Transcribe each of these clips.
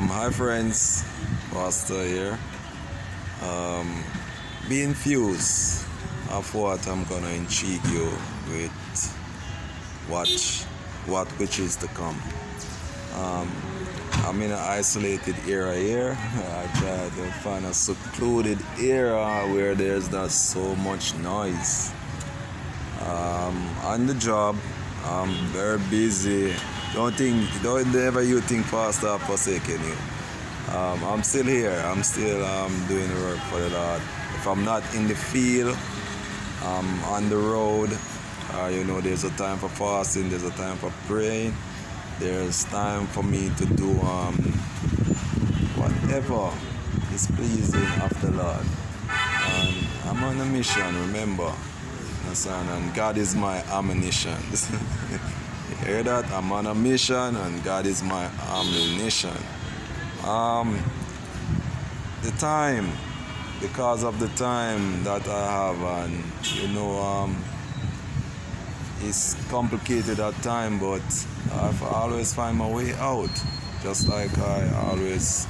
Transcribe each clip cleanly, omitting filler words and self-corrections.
Hi friends, Pastor here. Um, be infused of what I'm gonna intrigue you with what which is to come. Um, I'm in an isolated area here. I try to find a secluded area where there's not so much noise. On the job, I'm very busy. Don't ever you think Pastor have forsaken you. I'm still here. I'm still doing the work for the Lord. If I'm not in the field, I'm on the road. There's a time for fasting. There's a time for praying. There's time for me to do whatever is pleasing of the Lord. And I'm on a mission. Remember, and God is my ammunition. You hear that? I'm on a mission, and God is my ammunition. The time, because of the time that I have, and it's complicated at time, but I always find my way out, just like I always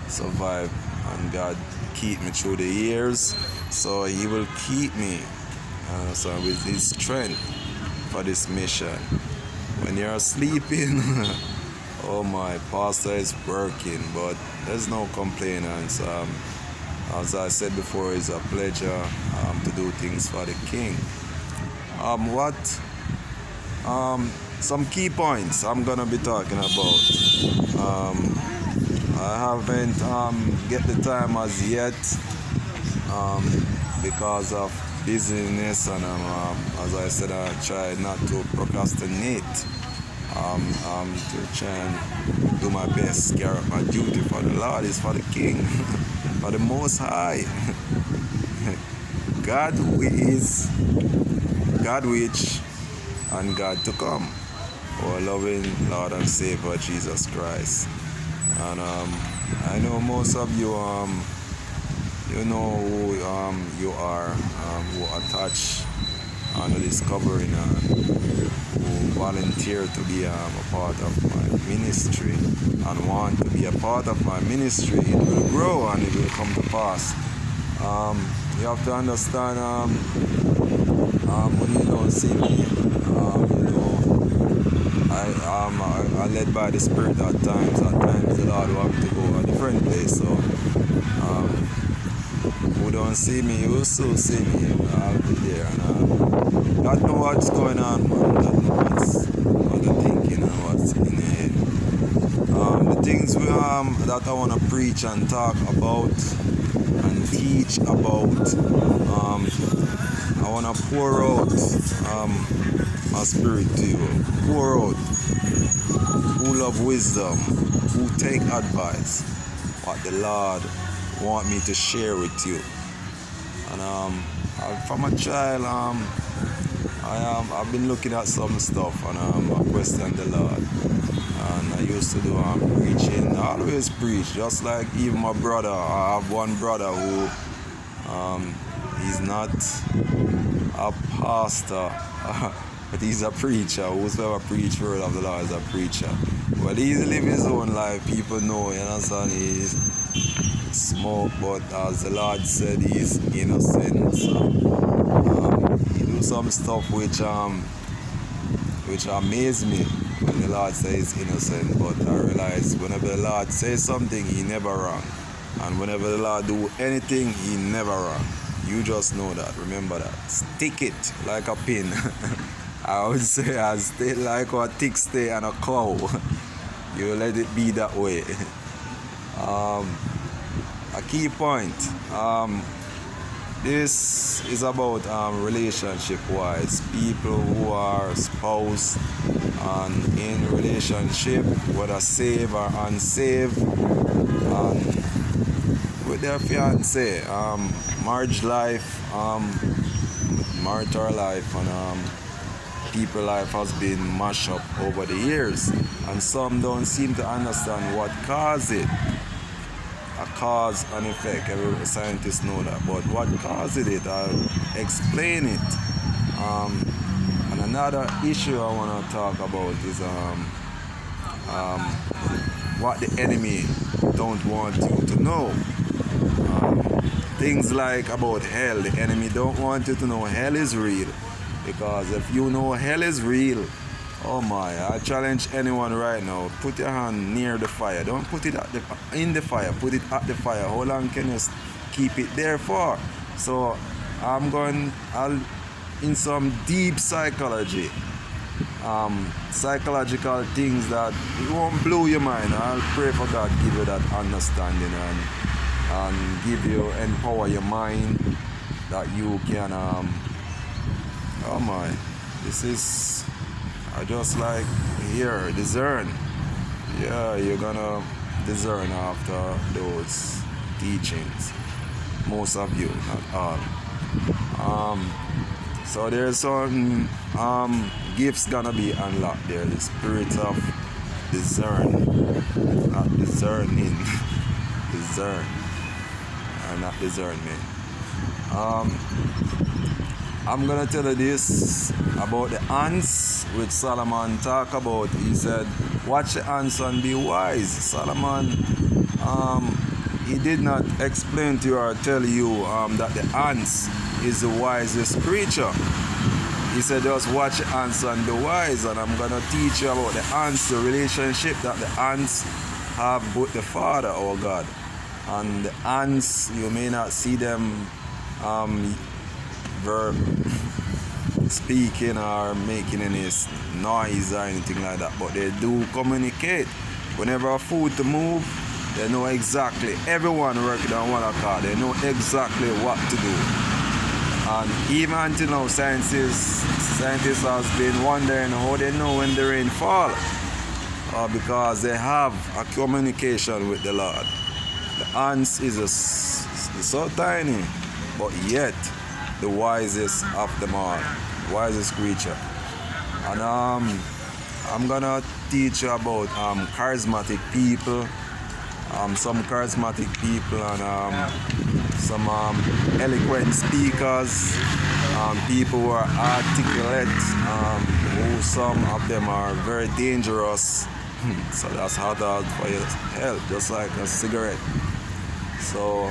survive, and God keep me through the years, so He will keep me so with His strength for this mission. When you're sleeping, oh my, Pastor is working, but there's no complainants. As I said before, it's a pleasure to do things for the King. Some key points I'm gonna be talking about. I haven't get the time as yet because of busyness, and as I said, I try not to procrastinate. To try and do my best, carry out my duty for the Lord is for the King, for the Most High. God who is, God which, and God to come. Our loving Lord and Savior Jesus Christ. And I know most of you you know who you are, who attach on the discovering, who volunteer to be a part of my ministry and want to be a part of my ministry. It will grow and it will come to pass. You have to understand, when you don't see me, I led by the Spirit at times. At times the Lord wants me to go a different place. So who don't see me, you will still see me. I'll be there. And God know what's going on, man. God know what they're thinking and what's in the head. The things that I want to preach and talk about and teach about, I want to pour out my spirit to you. Pour out. Who love wisdom, who take advice, what the Lord want me to share with you. And from a child, I've been looking at some stuff, and I questioned the Lord. And I used to do preaching. I always preach, just like even my brother. I have one brother who he's not a pastor, but he's a preacher. Whosoever preach word of the Lord is a preacher. But he's living his own life. People know, you understand, he's smoke, but as the Lord said, he's innocent. So, he do some stuff which amaze me when the Lord says he's innocent. But I realize whenever the Lord says something, he never wrong. And whenever the Lord do anything, he never wrong. You just know that. Remember that. Stick it like a pin. I would say I stay like a thick stay on a cow. You let it be that way. A key point. This is about relationship-wise. People who are spouse and in relationship, whether saved or unsaved, with their fiance. Marriage life, marital life, and people life has been mashed up over the years, and some don't seem to understand what caused it. A cause and effect, every scientist know that, but what caused it, I'll explain it. And another issue I want to talk about is what the enemy don't want you to know. Things like about hell, the enemy don't want you to know hell is real. Because if you know hell is real, oh my, I challenge anyone right now, put your hand near the fire. Don't put it in the fire, put it at the fire. How long can you keep it there for? So I'll in some deep psychology, psychological things that it won't blow your mind. I'll pray for God give you that understanding and give you, empower your mind that you can oh my, this is just like here, discern. Yeah, you're gonna discern after those teachings, most of you, not all. So there's some gifts gonna be unlocked there. The spirit of not discerning, discern, and not discernment. I'm gonna tell you this about the ants, which Solomon talked about. He said, "Watch the ants and be wise." Solomon, he did not explain to you or tell you that the ants is the wisest creature. He said, just watch the ants and be wise. And I'm gonna teach you about the ants, the relationship that the ants have with the Father, or God. And the ants, you may not see them speaking or making any noise or anything like that, but they do communicate. Whenever a food to move, they know exactly. Everyone working on one accord, they know exactly what to do. And even until now, scientists have been wondering how they know when the rain fall, because they have a communication with the Lord. The ants is so tiny, but yet the wisest of them all, wisest creature. And I'm gonna teach you about charismatic people, some charismatic people, and some eloquent speakers, people who are articulate, who some of them are very dangerous. So that's hazard for your health, just like a cigarette. So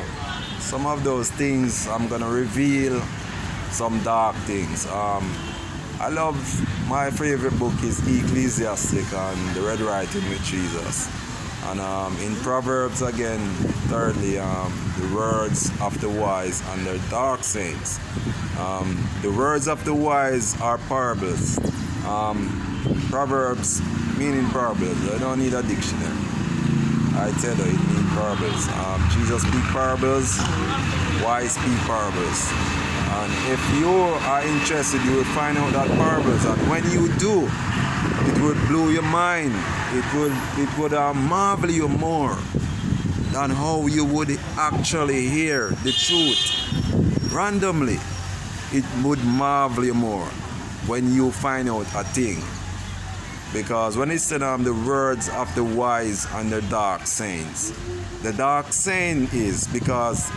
some of those things I'm gonna reveal, some dark things. I love, my favorite book is Ecclesiastic and the Red Writing with Jesus. And in Proverbs again, thirdly, the words of the wise and their dark sayings. The words of the wise are parables. Proverbs meaning parables. I don't need a dictionary. I tell you, it means parables. Jesus speak parables, wise speak parables. And if you are interested, you will find out that parables. And when you do, it would blow your mind. It would marvel you more than how you would actually hear the truth randomly. It would marvel you more when you find out a thing. Because when it said the words of the wise and the dark sayings, the dark saying is because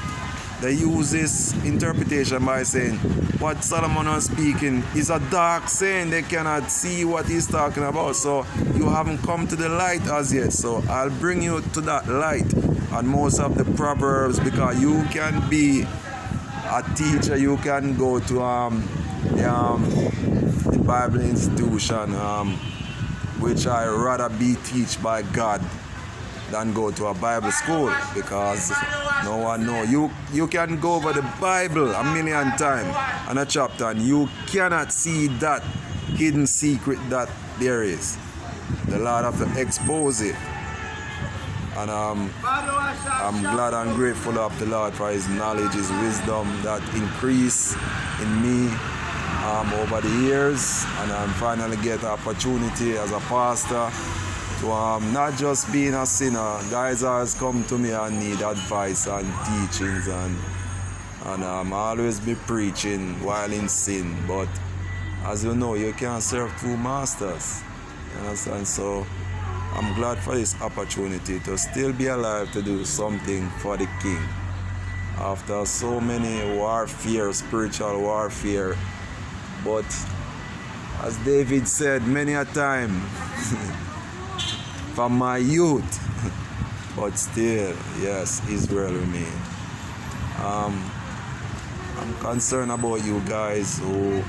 they use this interpretation by saying what Solomon was speaking is a dark saying. They cannot see what he's talking about. So you haven't come to the light as yet. So I'll bring you to that light and most of the Proverbs, because you can be a teacher. You can go to the Bible institution, which I rather be taught by God than go to a Bible school, because no one know. You can go over the Bible a million times and a chapter and you cannot see that hidden secret that there is. The Lord have to expose it. And I'm glad and grateful of the Lord for his knowledge, his wisdom that increase in me over the years, and I'm finally get the opportunity as a pastor to not just being a sinner. Guys always come to me and need advice and teachings, and always be preaching while in sin. But as you know, you can't serve two masters. You understand? So I'm glad for this opportunity to still be alive to do something for the King. After so many warfare, spiritual warfare. But as David said many a time, from my youth, but still, yes, Israel remain. Um, I'm concerned about you guys who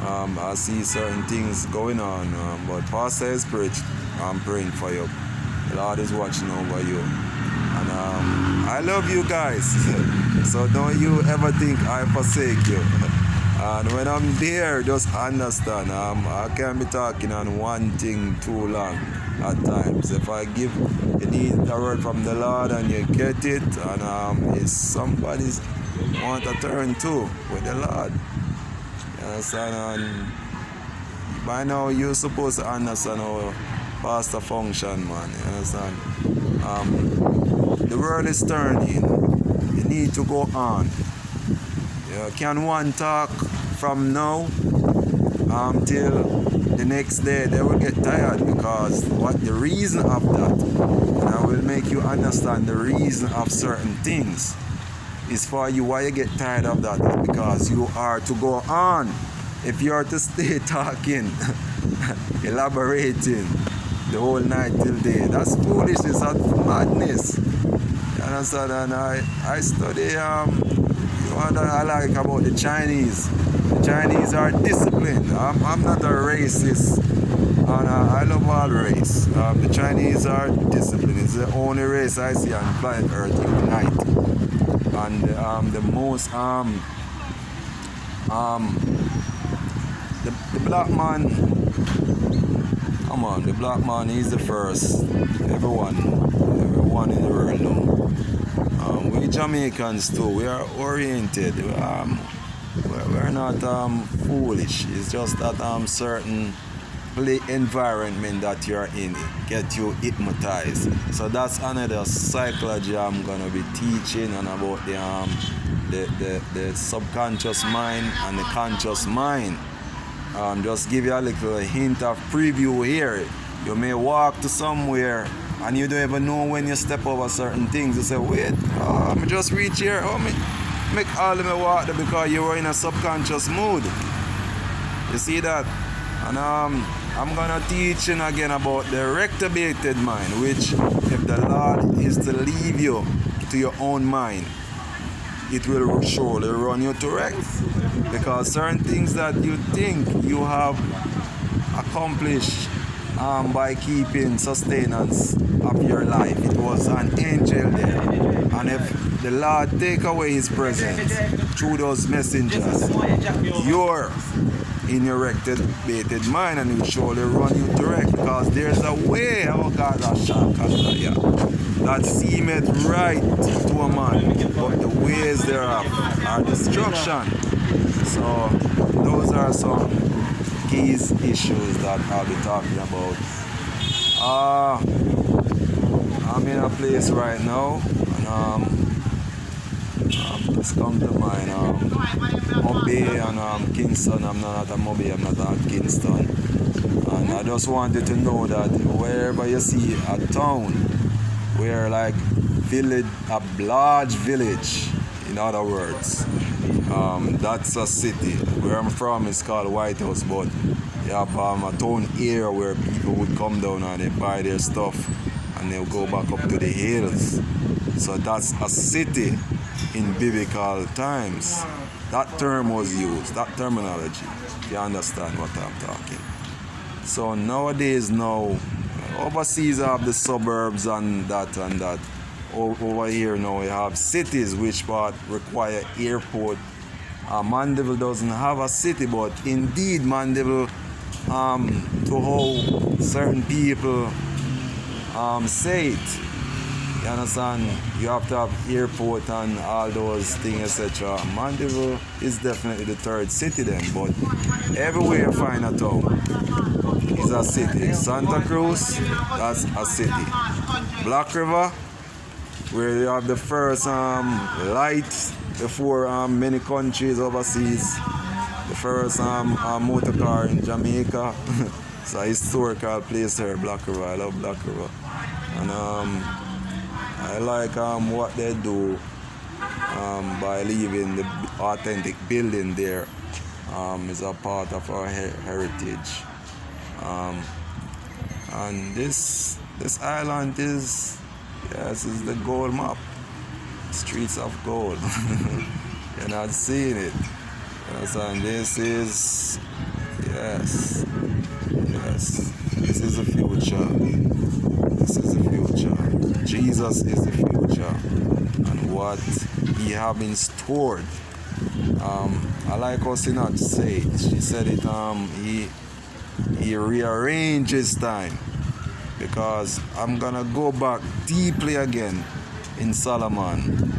I see certain things going on, but Pastor is I'm praying for you. The Lord is watching over you. And I love you guys. So don't you ever think I forsake you. And when I'm there, just understand, I can't be talking on one thing too long at times. If I give you need a word from the Lord and you get it, and if somebody's want to turn to with the Lord, you understand? And by now you're supposed to understand how pastor function, man. You understand? The world is turning. You need to go on. Can one talk from now till the next day? They will get tired, because what the reason of that, and I will make you understand the reason of certain things, is for you. Why you get tired of that is because you are to go on. If you are to stay talking, elaborating the whole night till day, that's foolishness, that's madness. You understand? And I study what I like about the Chinese. The Chinese are disciplined. I'm not a racist, and I love all race. The Chinese are disciplined. It's the only race I see on planet Earth unite. And the most the black man, come on, the black man is the first. Everyone in the world know. We Jamaicans too, we are oriented. We're not foolish. It's just that certain environment that you're in get you hypnotized. So that's another psychology I'm gonna be teaching, and about the subconscious mind and the conscious mind. Just give you a little hint of preview here. You may walk to somewhere and you don't even know when you step over certain things. You say, wait, I just reach here. Make all of me walk there, because you were in a subconscious mood. You see that? And I'm gonna teach you again about the reprobated mind, which if the Lord is to leave you to your own mind, it will surely run you to wreck. Because certain things that you think you have accomplished by keeping sustenance of your life, it was an angel there. And if the Lord take away his presence through those messengers, you're in your reprobated mind, and it will surely run you to wreck. Because there's a way, oh God, that seemeth right to a man, but the ways thereof are destruction. So those are some keys issues that I'll be talking about. I'm in a place right now, and it's come to mind, Mobay and Kingston. I'm not at Mobay, I'm not at Kingston. And I just wanted to know that wherever you see a town where like village, a large village, in other words, that's a city. Where I'm from is called White House, but you have a town area where people would come down and they buy their stuff and they'll go back up to the hills. So that's a city in biblical times. That term was used, that terminology, if you understand what I'm talking. So nowadays, overseas I have the suburbs and that. Over here now we have cities which part require airport. Mandeville doesn't have a city, but indeed Mandeville, to how certain people say it, you understand, you have to have airport and all those things, etc. Mandeville is definitely the third city then, but everywhere you find a town is a city. Santa Cruz, that's a city. Black River, where you have the first light before many countries overseas, the first motor car in Jamaica. It's a historical place there, Black River. I love Black River. And I like what they do by leaving the authentic building there. Is a part of our heritage. And this island is Yes, it's the gold map. Streets of gold. You're not seeing it. You understand? This is, yes, yes. This is the future. This is the future. Jesus is the future. And what he have in store. I like how Sinach said. She said it, he rearranges time. Because I'm gonna go back deeply again in Solomon.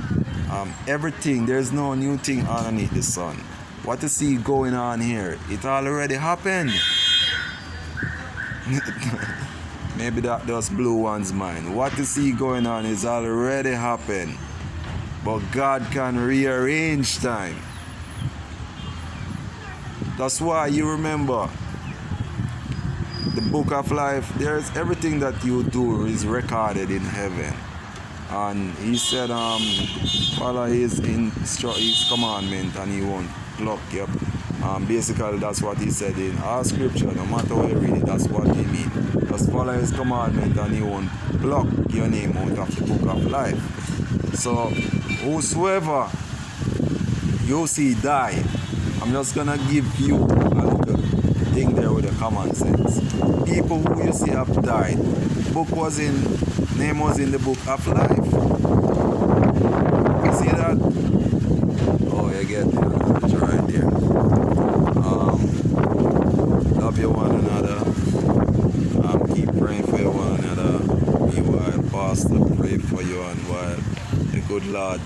Everything, there's no new thing underneath the sun. What you see going on here, it already happened. Maybe that just blew one's mind. What you see going on is already happened. But God can rearrange time. That's why you remember the book of life, there's everything that you do is recorded in heaven. And he said, follow his commandment and he won't block you. Basically, that's what he said in our scripture. No matter where you read it, that's what he mean. Just follow his commandment and he won't block your name out of the book of life. So, whosoever you see die, I'm just gonna give you a little thing there with the common sense. People who you see have died, name was in the book of life. You see that? Oh, you get it right there. Love you one another. Keep praying for you one another. Meanwhile, Pastor pray for you and while the good Lord